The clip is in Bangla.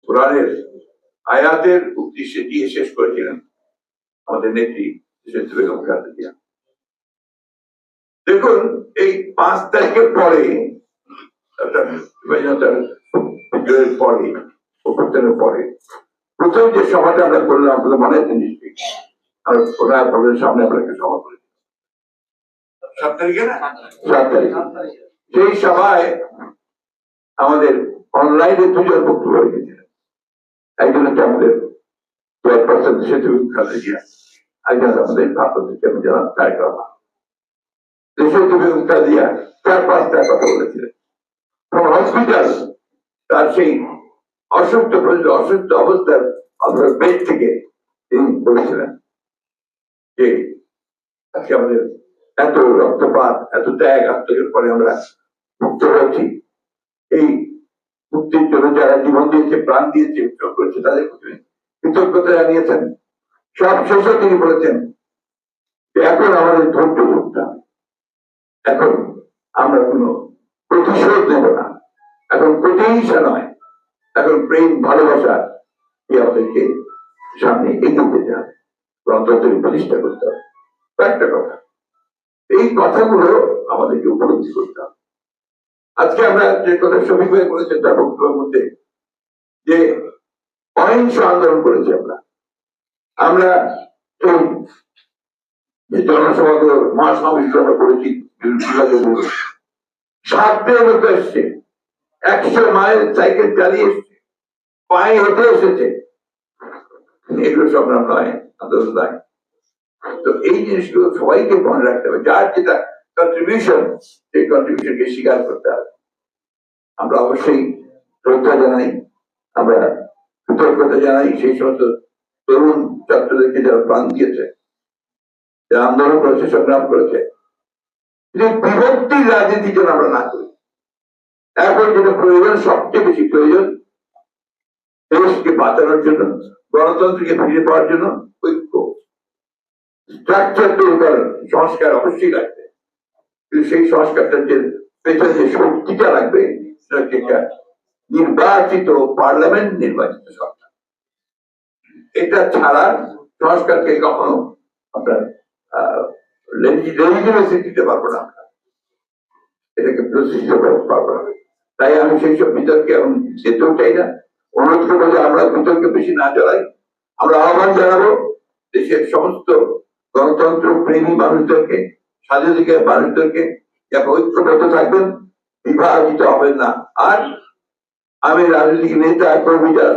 কোরআনের আয়াতের উক্তি দিয়ে শেষ করেছিলেন আমাদের নেত্রী বেগম খালেদা জিয়া। দেখুন, এই 5 তারিখের পরে পরে প্রথম যে সভাটা আমরা করলাম, আপনাদের মনে আছে নিশ্চয়ই, সামনে আমরা একটা সভা করেছি 7 তারিখে না 7 তারিখ। সেই সভায় আমাদের অনলাইনে 2 জন বক্তব্য রেখেছিলেন। একজন হচ্ছে আমাদের চেয়ারপারসন খালেদা জিয়া, একজন আমাদের ভারপ্রাপ্ত চেয়ারম্যান জনাব তারেক রহমান। বেগম খালেদা জিয়া 4-5টা কথা বলেছিলেন। হসপিটাল তার সেই অসুস্থ অবস্থার বেড থেকে তিনি বলেছিলেন যে আজকে আমাদের এত রক্তপাত, এত ত্যাগ আত্মীয়ের পরে আমরা মুক্ত হয়েছি। এই মুক্তির জন্য যারা জীবন দিয়েছে, প্রাণ দিয়েছে, উৎসর্গ করেছে, তাদের প্রতি কৃতজ্ঞতা জানিয়েছেন। সব শেষে তিনি বলেছেন যে এখন আমাদের ধৈর্য ধরতে হবে, এখন আমরা কোনো প্রতিশোধ নেব না, এখন প্রতিহিংসা নয়, এখন প্রেম ভালোবাসা আমাদেরকে সামনে এগিয়ে যেতে হবে, গণতন্ত্রের প্রতিষ্ঠা করতে হবে। একটা কথা, এই কথাগুলো আমাদেরকে উপলব্ধি করতে হবে। আজকে আমরা যে কথা শফিক ভাই বলেছেন তার বক্তব্যের মধ্যে, যে অহিংস আন্দোলন করেছি আমরা যে জনসভাগুলো মহাসমাবেশ আমরা করেছি, 7 লোক এসছে, 100 মাইল সাইকেল চালিয়ে এসছে, পায়ে হেঁটে এসেছে, এগুলো সংগ্রাম নয়, আন্দোলন নয়। তো এই জিনিসগুলো সবাইকে মনে রাখতে হবে, যার যেটা কন্ট্রিবিউশন, সেই কন্ট্রিবিউশনকে স্বীকার করতে হবে। আমরা অবশ্যই শ্রদ্ধা জানাই, আমরা কৃতজ্ঞতা জানাই সেই সমস্ত তরুণ ছাত্রদেরকে যারা প্রাণ দিয়েছে, যারা আন্দোলন করেছে, সংগ্রাম করেছে। বিভক্তির রাজনীতি যেন আমরা না করি। এখন যেটা প্রয়োজন, সবচেয়ে বেশি প্রয়োজন, দেশকে বাঁচানোর জন্য, গণতন্ত্রকে ফিরে পাওয়ার জন্য ঐক্য, স্ট্রাকচার তৈরি করার সংস্কার অবশ্যই লাগবে। কিন্তু সেই সংস্কারটার যে পেছনে যে শক্তিটা লাগবে, সেটা নির্বাচিত পার্লামেন্ট, নির্বাচিত সরকার। এটা ছাড়া সংস্কারকে কখনো আপনার লেজিটিমেসি দিতে পারবো না, আমরা এটাকে প্রতিষ্ঠিত করতে পারবো না। তাই আমি সেই সব বিতর্কে এখন যেতেও চাই না। অনুরোধ করবো যে আমরা বিতর্কে বেশি না জড়াই। আমরা আহ্বান জানাবো দেশের সমস্ত গণতন্ত্র প্রেমী মানুষদেরকে, স্বাধীনতার মানুষদেরকে, ঐক্যবদ্ধ থাকবেন, বিভাজিত হবেন না। আর আমি রাজনৈতিক নেতা কর্মী যারা